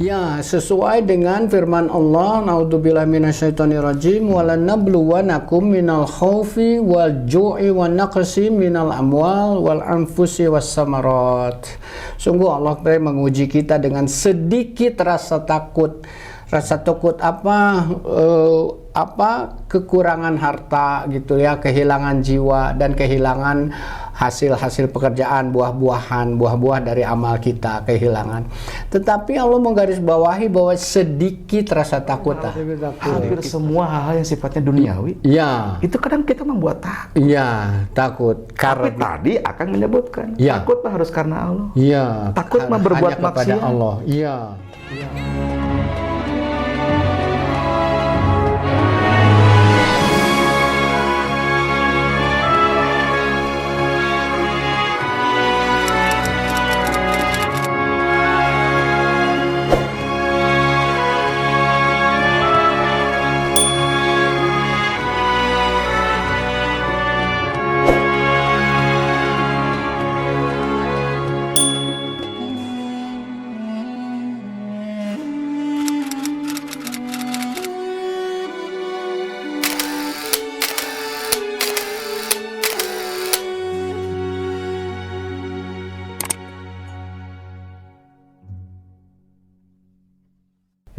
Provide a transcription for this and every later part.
Ya, sesuai dengan firman Allah, naudzubillahi minasyaitonirrajim, walanabluwanakum minal khaufi wal ju'i wan naqsi minal amwal wal anfusi was samarat. Sungguh Allah menguji kita dengan sedikit rasa takut. Rasa takut apa? Kekurangan harta gitu ya, kehilangan jiwa dan kehilangan hasil-hasil pekerjaan, buah-buah dari amal kita kehilangan. Tetapi Allah menggarisbawahi bahwa sedikit rasa takut. Hampir semua hal-hal yang sifatnya duniawi, ya, itu kadang kita membuat takut. Ya, takut. Tapi tadi akan menyebutkan, ya, takut mah harus karena Allah. Ya, takut mah berbuat maksiat kepada Allah. Ya. Ya.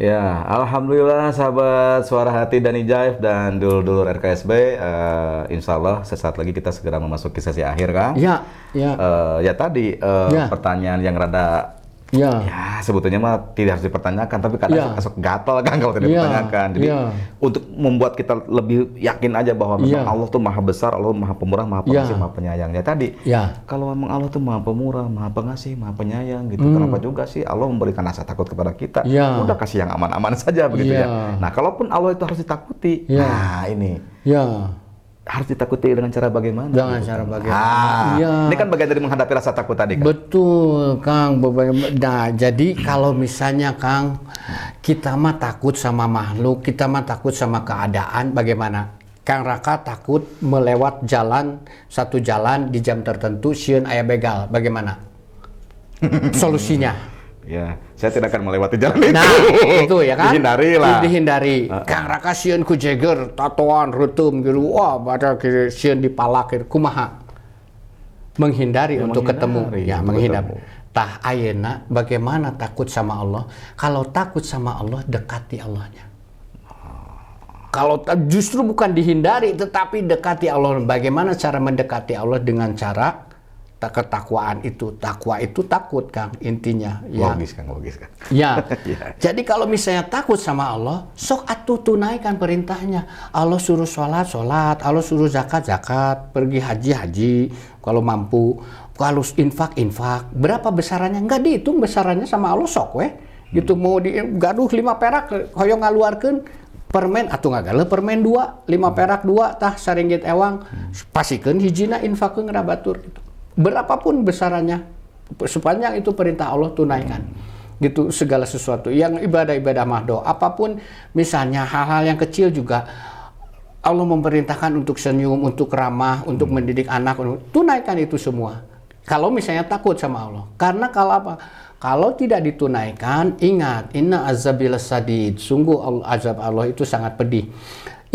Ya, alhamdulillah sahabat Suara Hati dan Ijaif dan dulur-dulur RKSB, insya Allah sesaat lagi kita segera memasuki sesi akhir, Kang. Ya, ya. Ya tadi pertanyaan yang rada ya sebetulnya mah tidak harus dipertanyakan, tapi kadang masuk gatal, Kang, kalau tidak dipertanyakan. Jadi untuk membuat kita lebih yakin aja bahwa memang Allah tuh maha besar, Allah maha pemurah, maha pengasih, maha penyayang. Ya tadi, kalau memang Allah tuh maha pemurah, maha pengasih, maha penyayang gitu, kenapa juga sih Allah memberikan rasa takut kepada kita? Udah kasih yang aman-aman saja begitu ya. Nah, kalaupun Allah itu harus ditakuti, nah ini harus ditakuti dengan cara bagaimana? Dengan cara bagaimana? Ini kan bagian dari menghadapi rasa takut tadi, Kang. Betul, Kang. Nah, jadi kalau misalnya, Kang, kita mah takut sama makhluk, kita mah takut sama keadaan, bagaimana? Kang Raka takut melewat satu jalan di jam tertentu, sieun aya begal, bagaimana? Solusinya? Ya, saya tidak akan melewati jalan itu. Nah, itu ya kan? Dihindari lah. Dihindari. Kang Raka sieun ku jeger, tatoan, reuteum gitu. Wah, pada sieun dipalak gitu. Kumaha? Menghindari untuk ketemu. Ya, menghindari. Tah ayeuna bagaimana takut sama Allah? Kalau takut sama Allah, dekati Allahnya. Kalau justru bukan dihindari, tetapi dekati Allah. Bagaimana cara mendekati Allah? Dengan cara ketakwaan itu. Takwa itu takut, Kang, intinya. Logis, Kang, logis, Kang. Ya. Jadi kalau misalnya takut sama Allah, sok atuh tunaikan perintahnya. Allah suruh sholat, Allah suruh zakat, pergi haji, kalau mampu. Kalau infak. Berapa besarannya? Enggak dihitung besarannya sama Allah, sok weh. Gitu mau gaduh 5 perak, hoyong ngaluarkeun permen atuh ngagale permen 2, 5 perak 2 tah saringgit ewang. Pasikeun hijina infakkeun ngarabatur gitu. Berapapun besarannya, sepanjang itu perintah Allah tunaikan. Gitu segala sesuatu. Yang ibadah mahdoh, apapun misalnya hal-hal yang kecil juga Allah memerintahkan untuk senyum, untuk ramah, untuk mendidik anak, tunaikan itu semua. Kalau misalnya takut sama Allah. Karena kalau apa? Kalau tidak ditunaikan, ingat, inna azabil sadid. Sungguh azab Allah itu sangat pedih.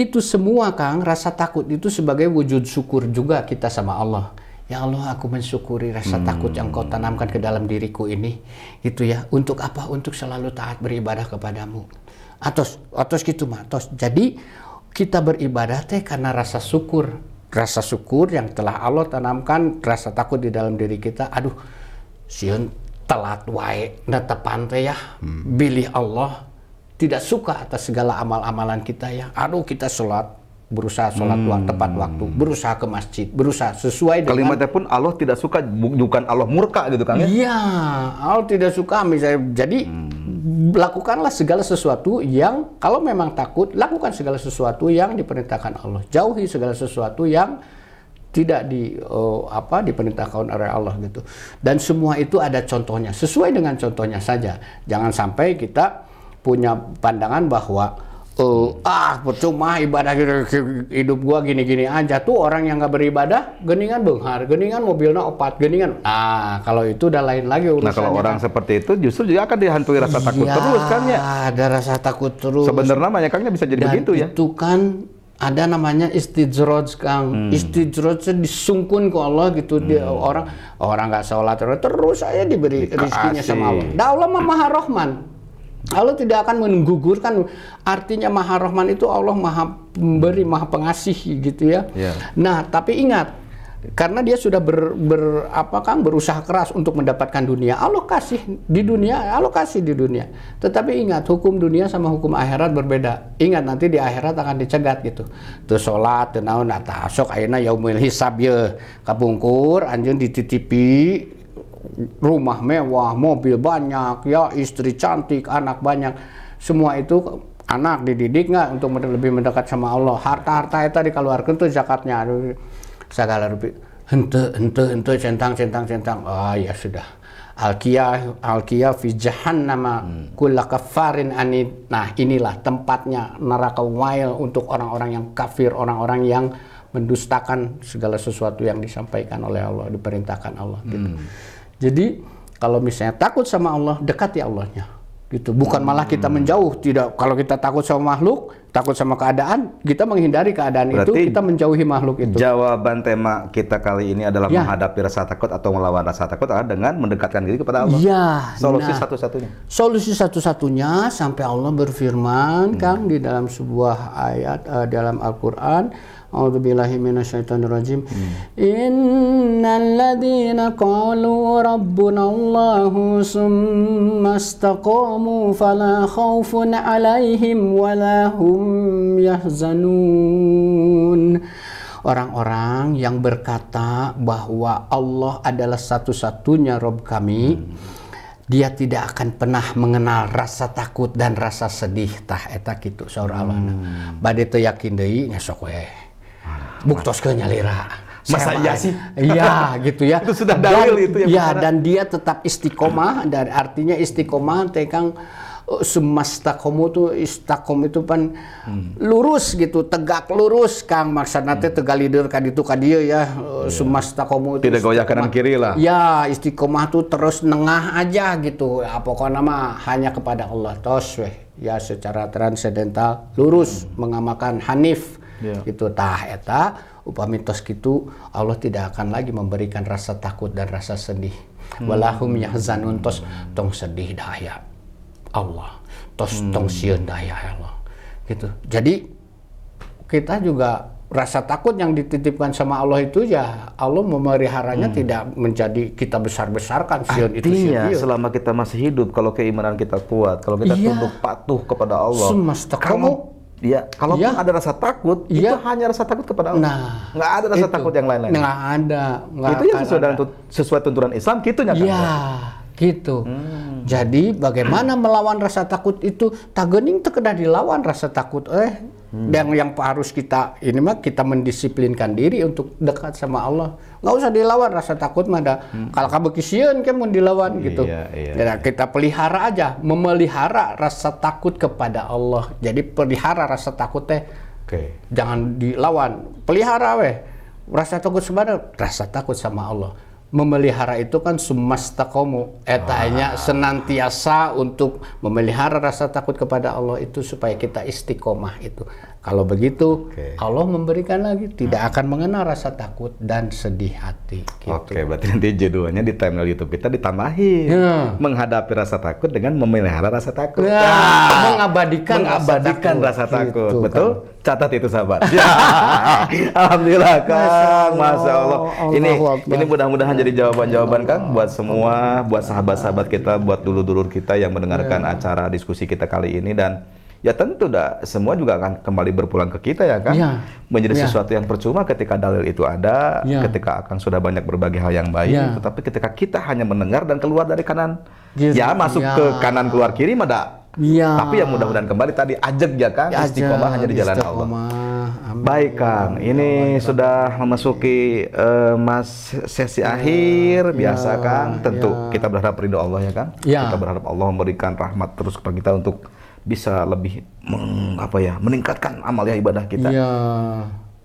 Itu semua, Kang, rasa takut itu sebagai wujud syukur juga kita sama Allah. Ya Allah, aku mensyukuri rasa takut yang Kau tanamkan ke dalam diriku ini. Gitu ya. Untuk apa? Untuk selalu taat beribadah kepadamu. Atos gitu mah. Jadi kita beribadah teh karena rasa syukur. Rasa syukur yang telah Allah tanamkan, rasa takut di dalam diri kita. Aduh, sieun telat wae netepan teh ya. Bilih Allah tidak suka atas segala amal-amalan kita ya. Aduh, kita berusaha sholat tepat waktu, berusaha ke masjid, berusaha sesuai dengan kalimatnya pun Allah tidak suka, bukan Allah murka gitu, Kang ya? Iya, Allah tidak suka misalnya. Jadi lakukanlah segala sesuatu yang, kalau memang takut, lakukan segala sesuatu yang diperintahkan Allah. Jauhi segala sesuatu yang tidak diperintahkan oleh Allah gitu. Dan semua itu ada contohnya, sesuai dengan contohnya saja. Jangan sampai kita punya pandangan bahwa percuma ibadah hidup gua gini-gini aja. Tuh orang yang nggak beribadah geningan beunghar, geningan mobilnya opat, geningan. Nah, kalau itu udah lain lagi urusannya. Nah, kalau orang seperti itu justru juga akan dihantui rasa takut terus kan ya. Ada rasa takut terus. Sebenarnya namanya Kangnya bisa jadi begitu ya. Itu kan ada namanya istidroj, Kang. Istidrojnya disungkun ke Allah gitu. Dia orang nggak sholat terus saya diberi rezekinya sama Allah. Da Allah Maha Rahman. Allah tidak akan menggugurkan. Artinya Maha Rahman itu Allah Maha Pemberi, Maha Pengasih gitu ya. Nah, tapi ingat, karena dia sudah berusaha keras untuk mendapatkan dunia, Allah kasih di dunia. Tetapi ingat, hukum dunia sama hukum akhirat berbeda. Ingat, nanti di akhirat akan dicegat gitu. Tuh sholat, tuh naon, sok ayeuna yaumul hisab ye kapungkur, anjeun dititipi rumah mewah, mobil banyak, ya istri cantik, anak banyak, semua itu anak dididik nggak untuk lebih mendekat sama Allah. Harta itu dikeluarkan tuh zakatnya, segala rupiah, hente centang. Ya sudah. Alqiyah fi jahannam kulla kafarin anid. Nah, inilah tempatnya neraka wail untuk orang-orang yang kafir, orang-orang yang mendustakan segala sesuatu yang disampaikan oleh Allah, diperintahkan Allah gitu. Jadi kalau misalnya takut sama Allah, dekati Allahnya gitu. Bukan malah kita menjauh. Tidak, kalau kita takut sama makhluk, takut sama keadaan, kita menghindari keadaan. Berarti itu, kita menjauhi makhluk itu. Jawaban tema kita kali ini adalah menghadapi rasa takut atau melawan rasa takut adalah dengan mendekatkan diri kepada Allah. Solusi satu-satunya. Solusi satu-satunya sampai Allah berfirman, Kang, di dalam sebuah ayat dalam Al-Qur'an, A'udzubillahi minasyaitonirrajim. Innal ladzina qalu rabbunallahu tsumma istaqamu fala khaufun 'alaihim wala hum yahzanun. Orang-orang yang berkata bahwa Allah adalah satu-satunya Rabb kami, dia tidak akan pernah mengenal rasa takut dan rasa sedih. Tah eta kitu saur Allah. Bade teu yakin deui nya sok we. Buktoskeun nyalira. Masa iya sih? Iya, gitu ya. Itu sudah dalil itu ya. Dan dia tetap istiqomah, dan artinya istiqomah teh Kang, sumastaqomu tuh istaqom itu kan lurus gitu, tegak lurus Kang, maksudna teh tegal lider ka ditu ka dieu ya. Sumastaqomu itu tidak goyah kanan kiri lah. Ya, istiqomah tuh terus nengah aja gitu. Pokoknya mah hanya kepada Allah tos weh. Ya, secara transendental lurus mengamalkan hanif. Gitu tah eta upami tos kitu, Allah tidak akan lagi memberikan rasa takut dan rasa sedih. Walahum yahzanun, tos tong sedih daya Allah, tos tong sieun daya Allah gitu. Jadi kita juga rasa takut yang dititipkan sama Allah itu ya Allah memeliharanya, tidak menjadi kita besar-besarkan sieun itu sieun. Selama kita masih hidup, kalau keimanan kita kuat, kalau kita tunduk patuh kepada Allah, kalaupun ada rasa takut, itu hanya rasa takut kepada Allah. Nggak ada rasa takut yang lain-lain. Nggak ada. Itu yang sesuai tuntunan Islam, gitunya kan? Iya, gitu. Jadi bagaimana melawan rasa takut itu? Tagening teu kedah dilawan rasa takut. Yang harus kita ini mah kita mendisiplinkan diri untuk dekat sama Allah. Nggak usah dilawan rasa takut mah da. Kalau kabeuki sieun ke mun dilawan gitu. Ya, kita pelihara aja, memelihara rasa takut kepada Allah. Jadi pelihara rasa takut teh. Jangan dilawan. Pelihara weh. Rasa takut sebenarnya rasa takut sama Allah. Memelihara itu kan sumastaqomu, etanya senantiasa untuk memelihara rasa takut kepada Allah itu supaya kita istiqomah itu. Kalau begitu, Allah memberikan lagi, tidak akan mengenal rasa takut dan sedih hati. Gitu. Berarti nanti judulnya di thumbnail YouTube kita ditambahin menghadapi rasa takut dengan memelihara rasa takut. Mengabadikan rasa takut. Gitu, betul? Kan? Catat itu sahabat. Alhamdulillah Kang, Masya Allah. Ini mudah-mudahan jadi jawaban-jawaban Kang buat semua, buat sahabat-sahabat kita, buat dulur-dulur kita yang mendengarkan acara diskusi kita kali ini. Dan ya tentu semua juga akan kembali berpulang ke kita ya Kang. Menjadi sesuatu yang percuma ketika dalil itu ada, ketika Akang sudah banyak berbagi hal yang baik, tetapi ketika kita hanya mendengar dan keluar dari kanan, masuk ke kanan keluar kiri mada. Tapi yang mudah-mudahan kembali tadi ajak ya Kang, istiqomah hanya di jalan Allah. Amin. Baik Kang, ini sudah memasuki sesi akhir. Biasa Kang, tentu kita berharap ridho Allah ya Kang. Kita berharap Allah memberikan rahmat terus kepada kita untuk bisa lebih meningkatkan amal ibadah kita. Iya.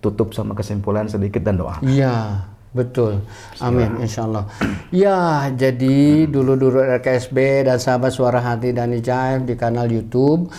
Tutup sama kesimpulan sedikit dan doa. Iya, betul. Amin, insya Allah. Ya, jadi dulu RKSB dan sahabat Suara Hati dan Hijaib di kanal YouTube,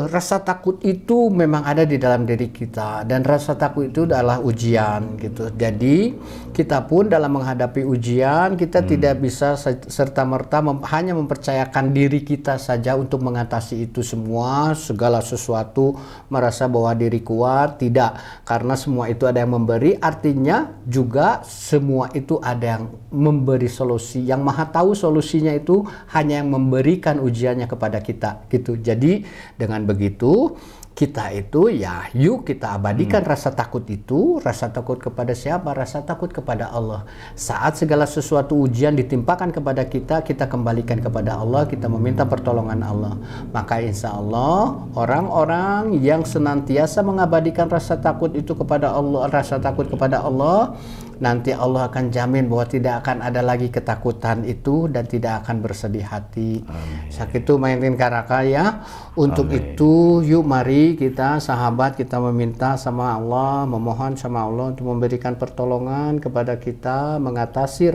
rasa takut itu memang ada di dalam diri kita, dan rasa takut itu adalah ujian gitu. Jadi kita pun dalam menghadapi ujian kita tidak bisa serta-merta hanya mempercayakan diri kita saja untuk mengatasi itu semua, segala sesuatu merasa bahwa diri kuat, tidak, karena semua itu ada yang memberi, artinya juga semua itu ada yang memberi solusi. Yang Maha tahu solusinya itu hanya yang memberikan ujiannya kepada kita gitu. Jadi dengan begitu kita itu ya yuk kita abadikan rasa takut itu. Rasa takut kepada siapa? Rasa takut kepada Allah. Saat segala sesuatu ujian ditimpakan kepada kita, kita kembalikan kepada Allah, kita meminta pertolongan Allah. Maka insya Allah orang-orang yang senantiasa mengabadikan rasa takut itu kepada Allah, rasa takut kepada Allah, nanti Allah akan jamin bahwa tidak akan ada lagi ketakutan itu dan tidak akan bersedih hati. Sakitu mainin karaka ya. Untuk itu yuk mari kita sahabat kita meminta sama Allah, memohon sama Allah untuk memberikan pertolongan kepada kita mengatasi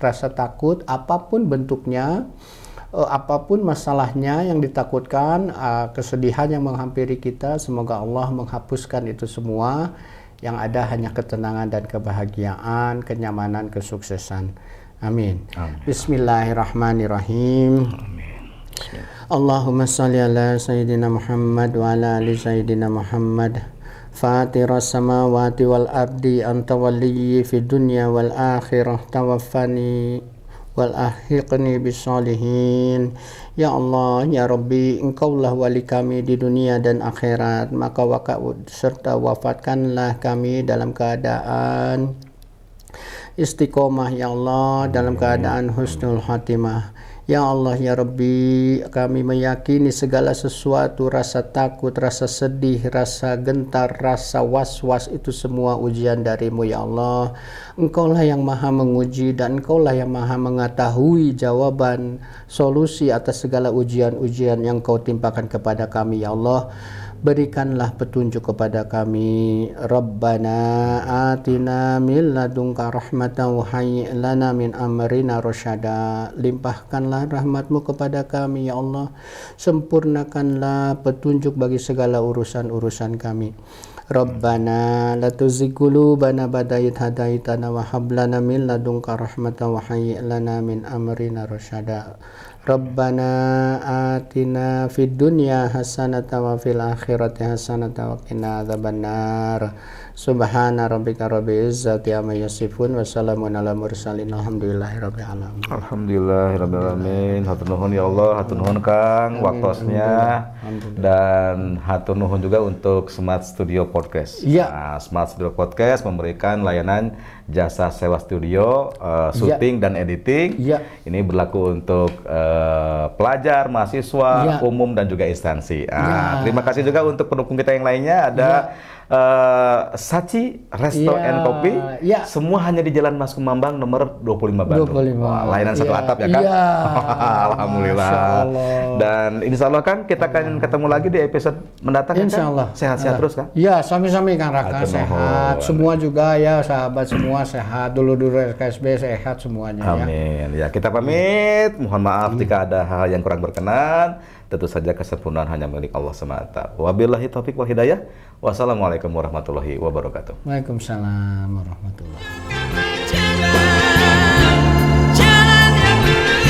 rasa takut apapun bentuknya, apapun masalahnya yang ditakutkan, kesedihan yang menghampiri kita, semoga Allah menghapuskan itu semua. Yang ada hanya ketenangan dan kebahagiaan, kenyamanan, kesuksesan. Amin. Bismillahirrahmanirrahim. Allahumma salli ala Sayyidina Muhammad wa ala ali Sayyidina Muhammad. Fatiras samawati wal ardi anta waliyyi fid dunya wal akhirah, tawaffani wal ahiqni bisolihin. Ya Allah, ya Rabbi, Engkaulah wali kami di dunia dan akhirat, maka serta wafatkanlah kami dalam keadaan istiqomah ya Allah, dalam keadaan husnul khatimah. Ya Allah, ya Rabbi, kami meyakini segala sesuatu, rasa takut, rasa sedih, rasa gentar, rasa was-was itu semua ujian darimu ya Allah. Engkaulah yang maha menguji dan Engkaulah yang maha mengetahui jawaban solusi atas segala ujian-ujian yang Kau timpakan kepada kami ya Allah. Berikanlah petunjuk kepada kami. Rabbana atina min ladunka rahmatan wa hayyi' lana min amrina rasyada. Limpahkanlah rahmat-Mu kepada kami ya Allah. Sempurnakanlah petunjuk bagi segala urusan-urusan kami. Rabbana la tuzigh qulubana ba'da idh hadaitana wa hab lana min ladunka rahmatan wa hayyi' lana min amrina rasyada. Rabbana atina fid dunya hasanatan wa fil akhirati hasanatan wa qina adzabannar. Subhana rabbika rabbil izzati amma yasifun wa salamun alal mursalin alhamdulillahi rabbil alamin. Alhamdulillahirabbil alamin. Hatur nuhun ya Allah, hatur nuhun Kang waktosnya, dan hatur nuhun juga untuk Smart Studio Podcast. Ya. Nah, Smart Studio Podcast memberikan layanan jasa sewa studio, syuting dan editing. Ya. Ini berlaku untuk pelajar, mahasiswa, umum dan juga instansi. Terima kasih juga untuk pendukung kita yang lainnya. Ada Sachi Resto and Coffee. Semua hanya di Jalan Mas Kumambang nomor 25 Bandung. Layanan satu atap ya kan? Alhamdulillah. Dan insya Allah kan kita akan ketemu lagi di episode mendatang. Insya Allah. Sehat-sehat terus kan? Ya, sami-sami Kang Raka sehat. Semua juga ya sahabat semua sehat. Dulu-dulu RKSB sehat semuanya. Amin. Ya kita pamit. Mohon maaf jika ada hal yang kurang berkenan. Tentu saja kesempurnaan hanya milik Allah semata. Wabillahi taufiq wal hidayah. Wassalamualaikum warahmatullahi wabarakatuh. Waalaikumsalam warahmatullahi wabarakatuh. Jalan yang lurus.